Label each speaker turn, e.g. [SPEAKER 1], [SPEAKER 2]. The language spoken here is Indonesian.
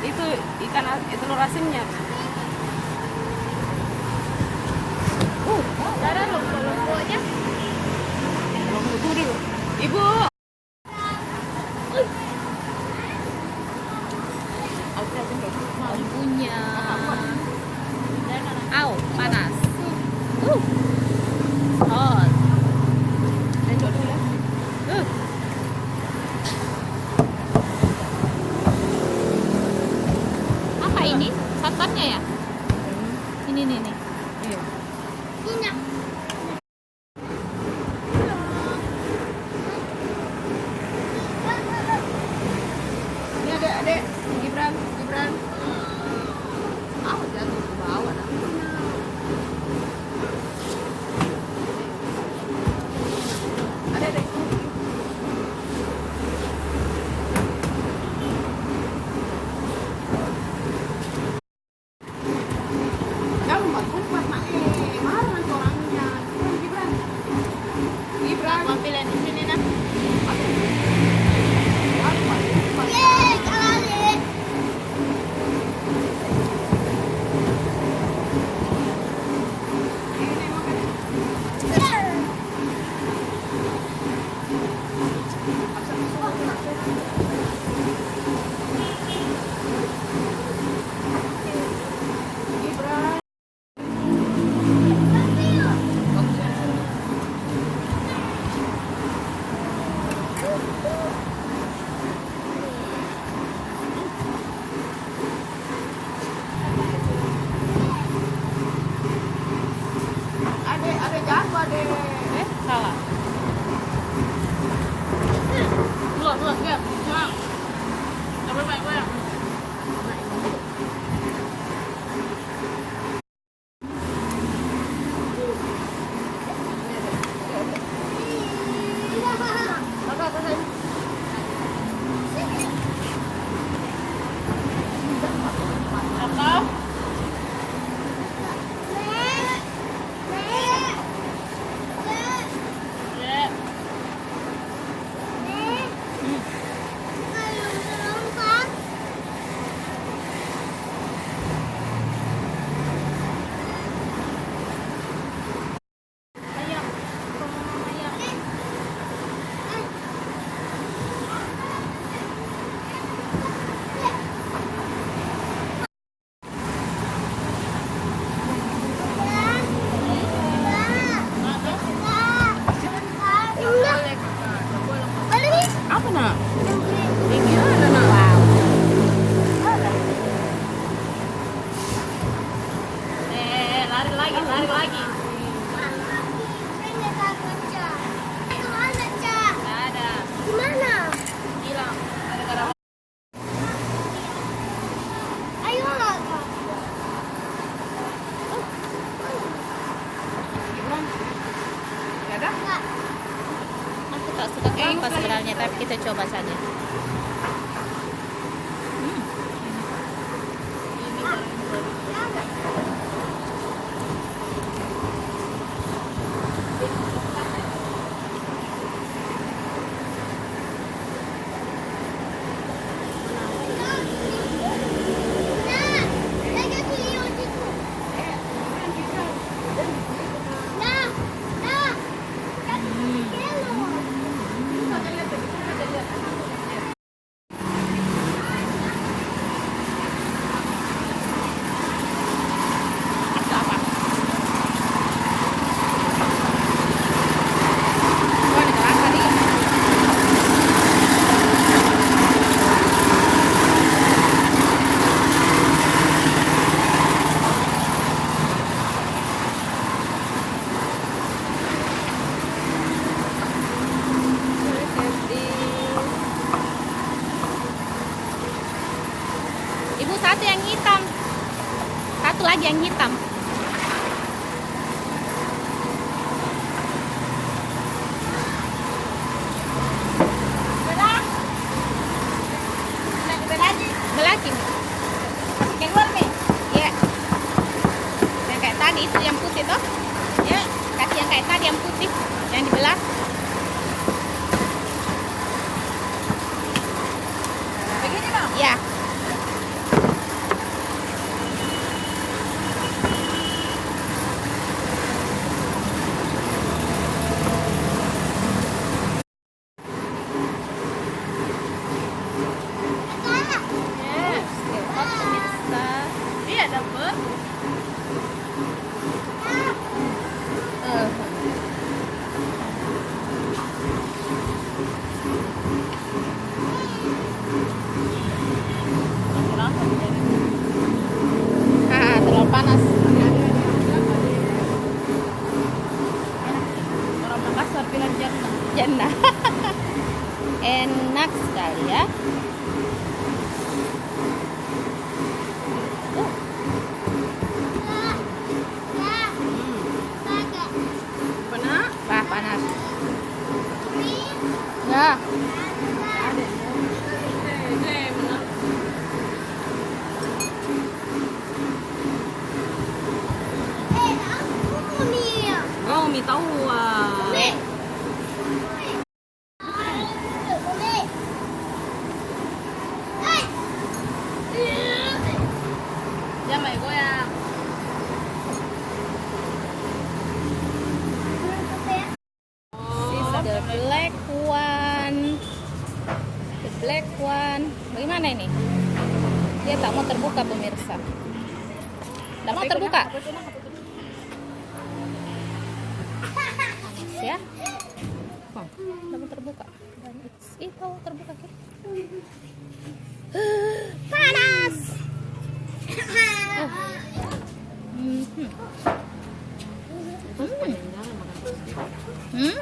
[SPEAKER 1] Itu ikan, itu telur asinnya.
[SPEAKER 2] Ada logo-logonya.
[SPEAKER 1] Tunggu dulu. Ibu.
[SPEAKER 2] Lampunya. Au, panas. Hot. Apa ini? Santannya ya? Ini nih.
[SPEAKER 1] Iya.
[SPEAKER 2] Minyak.
[SPEAKER 1] Ini adek, Gibran. Jatuh ke bawah. Adek. Kamu kuat mak. Mana nanti orangnya? Gibran.
[SPEAKER 2] Mau pilih di sini nah.
[SPEAKER 1] Adek jago adek.
[SPEAKER 2] Salah.
[SPEAKER 1] Belum ya. Coba baik gue. Apa nak? Ini ada nak.
[SPEAKER 2] Wow. Lari lagi. Nggak ada.
[SPEAKER 3] Gimana?
[SPEAKER 2] Hilang. Gara-gara
[SPEAKER 3] Ayo.
[SPEAKER 1] Gibran. Gak ada?
[SPEAKER 3] Enggak.
[SPEAKER 2] aku tak suka kelapa sebenarnya, tapi kita coba saja. lagi yang hitam.
[SPEAKER 1] Belah. Nah, dibelah aja.
[SPEAKER 2] Belaki.
[SPEAKER 1] Yang luar nih.
[SPEAKER 2] Ya. Yang kayak tadi itu yang putih toh? Ya, kasih yang kayak tadi yang putih, yang dibelah.
[SPEAKER 1] Begini dong.
[SPEAKER 2] Ya.
[SPEAKER 1] Yes.
[SPEAKER 2] Hot pemirsa.
[SPEAKER 1] Iya dapet.
[SPEAKER 2] Eh, terlalu panas.
[SPEAKER 1] Orang Makassar bilang jannah.
[SPEAKER 2] Jannah. Enak sekali ya.
[SPEAKER 1] Benar?
[SPEAKER 2] Wah, panas. Ya.
[SPEAKER 1] Ada. Benar. Oh, mie tauan. Jangan goyang.
[SPEAKER 2] This is the black one. The black one. Bagaimana ini? Dia tak mau terbuka pemirsa. Tak mau terbuka. Manis ya. Oh, tak mau terbuka. Ih, tahu terbuka ke? Panas. Mhm. Hmm.